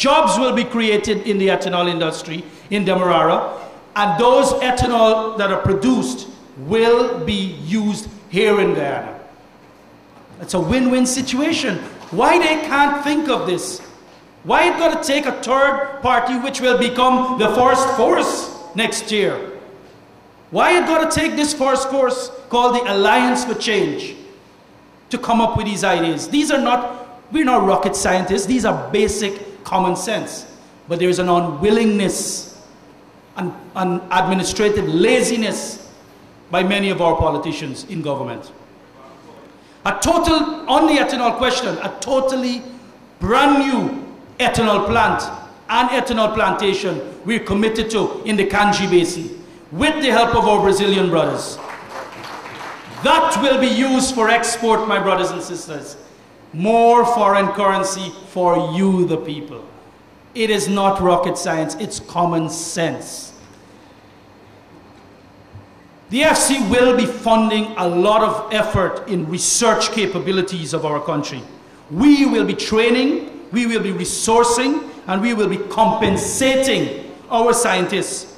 Jobs will be created in the ethanol industry in Demerara, and those ethanol that are produced will be used here in Guyana. It's a win-win situation. Why they can't think of this? Why it got to take a third party which will become the first force next year? Why it got to take this first force called the Alliance for Change to come up with these ideas? These are not, we're not rocket scientists, these are basic common sense. But there's an unwillingness and an administrative laziness by many of our politicians in government. On the ethanol question, a totally brand new ethanol plant and ethanol plantation we're committed to in the Kanji Basin with the help of our Brazilian brothers. That will be used for export, my brothers and sisters. More foreign currency for you, the people. It is not rocket science, it's common sense. The AFC will be funding a lot of effort in research capabilities of our country. We will be training, we will be resourcing, and we will be compensating our scientists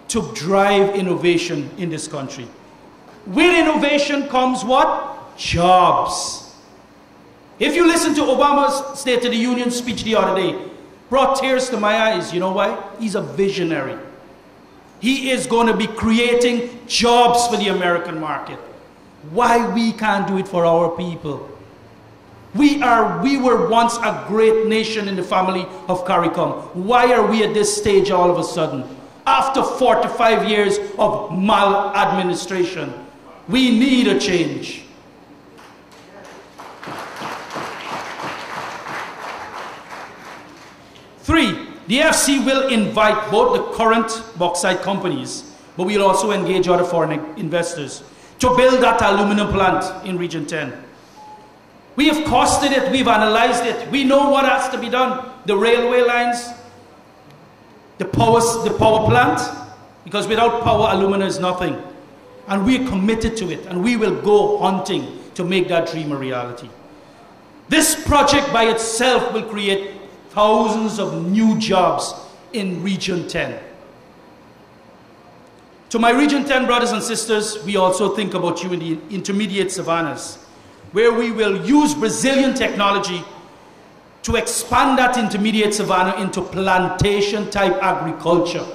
to drive innovation in this country. With innovation comes what? Jobs. If you listen to Obama's State of the Union speech the other day, brought tears to my eyes. You know why? He's a visionary. He is going to be creating jobs for the American market. Why we can't do it for our people? We were once a great nation in the family of CARICOM. Why are we at this stage all of a sudden? After 45 years of maladministration, we need a change. Three, the AFC will invite both the current bauxite companies, but we'll also engage other foreign investors to build that aluminum plant in Region 10. We have costed it, we've analyzed it, we know what has to be done. The railway lines, the power plant, because without power, alumina is nothing. And we're committed to it, and we will go hunting to make that dream a reality. This project by itself will create thousands of new jobs in Region 10. To my Region 10 brothers and sisters, we also think about you in the intermediate savannas, where we will use Brazilian technology to expand that intermediate savanna into plantation-type agriculture,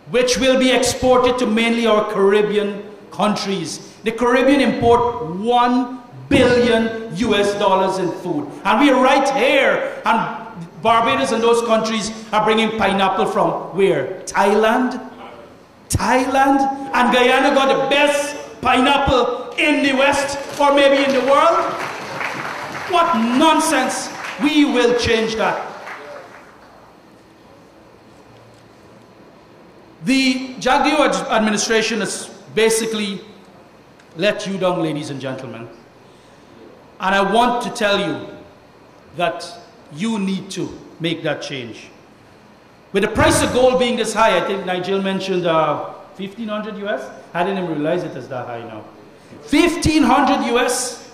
which will be exported to mainly our Caribbean countries. The Caribbean import $1 billion in food. And we are right here, and Barbados and those countries are bringing pineapple from where? Thailand? Thailand? And Guyana got the best pineapple in the West, or maybe in the world? What nonsense! We will change that. The Jagdeo administration has basically let you down, ladies and gentlemen. And I want to tell you that you need to make that change. With the price of gold being this high, I think Nigel mentioned 1,500 US. I didn't even realize it is that high now. 1,500 US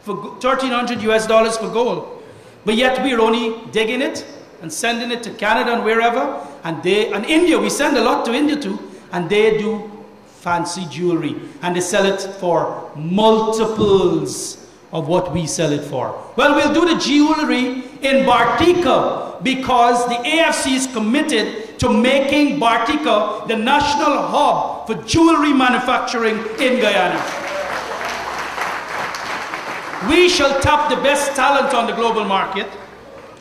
for 1,300 US dollars for gold. But yet we're only digging it and sending it to Canada and wherever. And India, we send a lot to India too. And they do fancy jewelry. And they sell it for multiples of what we sell it for. Well, we'll do the jewelry in Bartica because the AFC is committed to making Bartica the national hub for jewelry manufacturing in Guyana. We shall tap the best talent on the global market,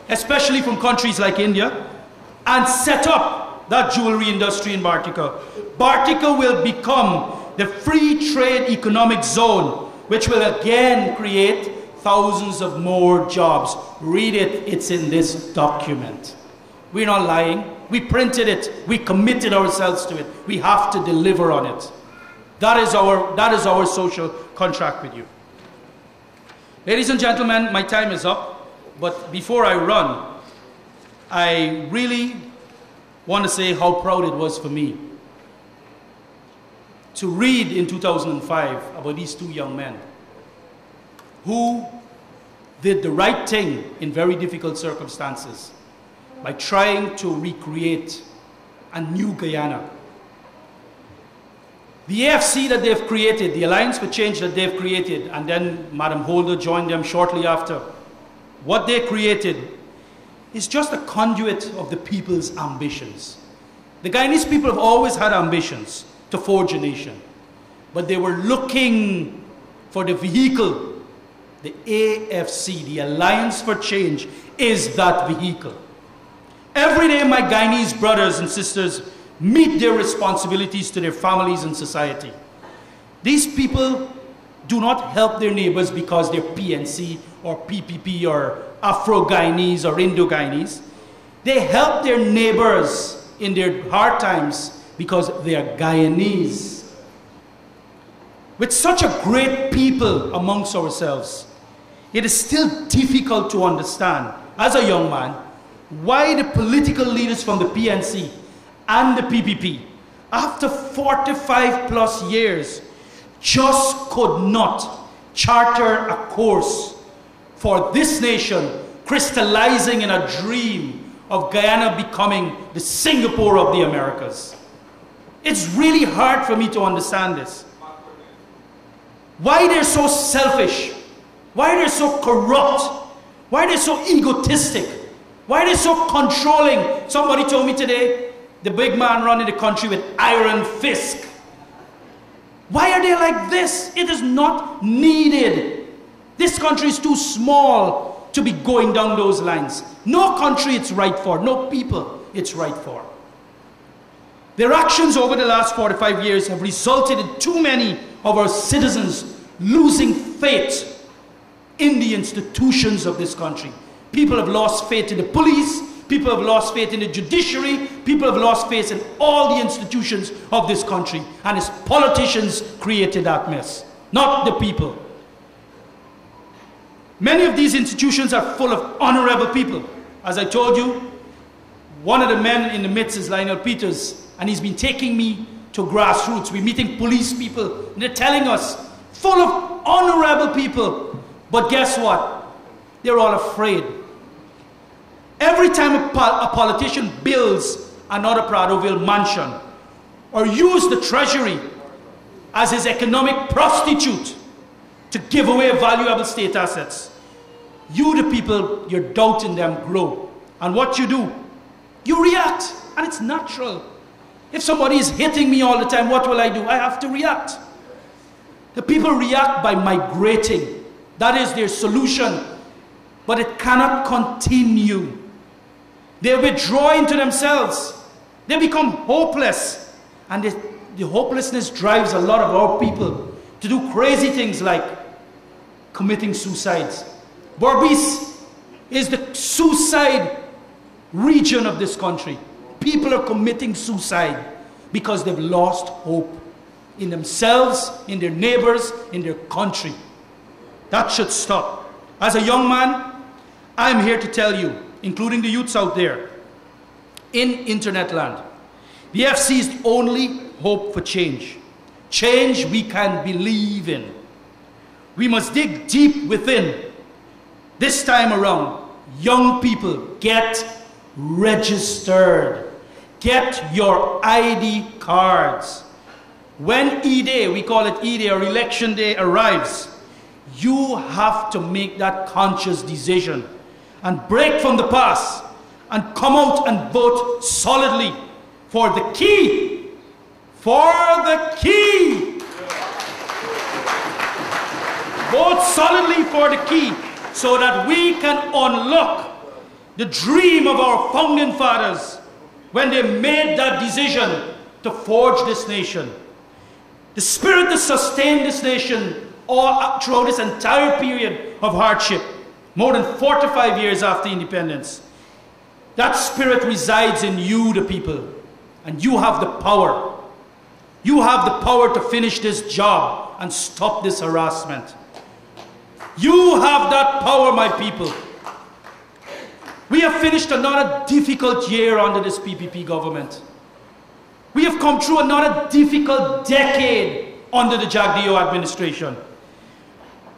especially from countries like India, and set up that jewelry industry in Bartica. Bartica will become the free trade economic zone, which will again create thousands of more jobs. Read it, it's in this document. We're not lying. We printed it. We committed ourselves to it. We have to deliver on it. That is our social contract with you. Ladies and gentlemen, my time is up. But before I run, I really want to say how proud it was for me to read in 2005 about these two young men who did the right thing in very difficult circumstances by trying to recreate a new Guyana. The AFC that they've created, the Alliance for Change that they've created, and then Madam Holder joined them shortly after, what they created is just a conduit of the people's ambitions. The Guyanese people have always had ambitions to forge a nation, but they were looking for the vehicle. The AFC, the Alliance for Change, is that vehicle. Every day my Guyanese brothers and sisters meet their responsibilities to their families and society. These people do not help their neighbors because they're PNC or PPP or Afro-Guyanese or Indo-Guyanese. They help their neighbors in their hard times because they are Guyanese. With such a great people amongst ourselves, it is still difficult to understand, as a young man, why the political leaders from the PNC and the PPP, after 45 plus years, just could not charter a course for this nation, crystallizing in a dream of Guyana becoming the Singapore of the Americas. It's really hard for me to understand this. Why they're so selfish, why they're so corrupt, why they're so egotistic, why they're so controlling. Somebody told me today, the big man running the country with iron fist. Why are they like this? It is not needed. This country is too small to be going down those lines. No country it's right for, no people it's right for. Their actions over the last 45 years have resulted in too many of our citizens losing faith in the institutions of this country. People have lost faith in the police, people have lost faith in the judiciary, people have lost faith in all the institutions of this country, and its politicians created that mess, not the people. Many of these institutions are full of honorable people. As I told you, one of the men in the midst is Lionel Peters, and he's been taking me to grassroots. We're meeting police people, and they're telling us, full of honorable people. But guess what? They're all afraid. Every time a politician builds another Pradoville mansion or use the treasury as his economic prostitute to give away valuable state assets, you, the people, your doubt in them grow. And what you do? You react, and it's natural. If somebody is hitting me all the time, what will I do? I have to react. The people react by migrating. That is their solution. But it cannot continue. They withdraw into themselves. They become hopeless. And the hopelessness drives a lot of our people to do crazy things like committing suicides. Berbice is the suicide region of this country. People are committing suicide because they've lost hope in themselves, in their neighbors, in their country. That should stop. As a young man, I'm here to tell you, including the youths out there, in internet land, the AFC is the only hope for change. Change we can believe in. We must dig deep within. This time around, young people, get registered. Get your ID cards. When E-Day, we call it E-Day or Election Day, arrives, you have to make that conscious decision and break from the past and come out and vote solidly for the key. For the key. Vote solidly for the key so that we can unlock the dream of our founding fathers when they made that decision to forge this nation. The spirit that sustained this nation all throughout this entire period of hardship, more than 45 years after independence. That spirit resides in you, the people, and you have the power. You have the power to finish this job and stop this harassment. You have that power, my people. We have finished another difficult year under this PPP government. We have come through another difficult decade under the Jagdeo administration.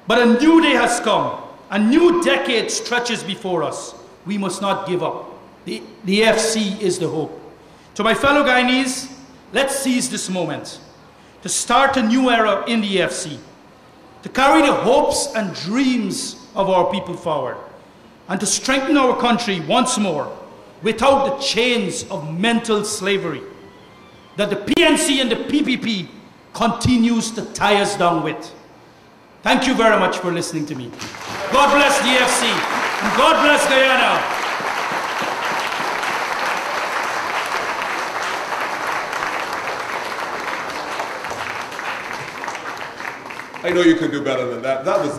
But a new day has come. A new decade stretches before us. We must not give up. The AFC is the hope. To my fellow Guyanese, let's seize this moment to start a new era in the AFC, to carry the hopes and dreams of our people forward, and to strengthen our country once more without the chains of mental slavery that the PNC and the PPP continues to tie us down with. Thank you very much for listening to me. God bless the AFC, and God bless Guyana. I know you can do better than that. That was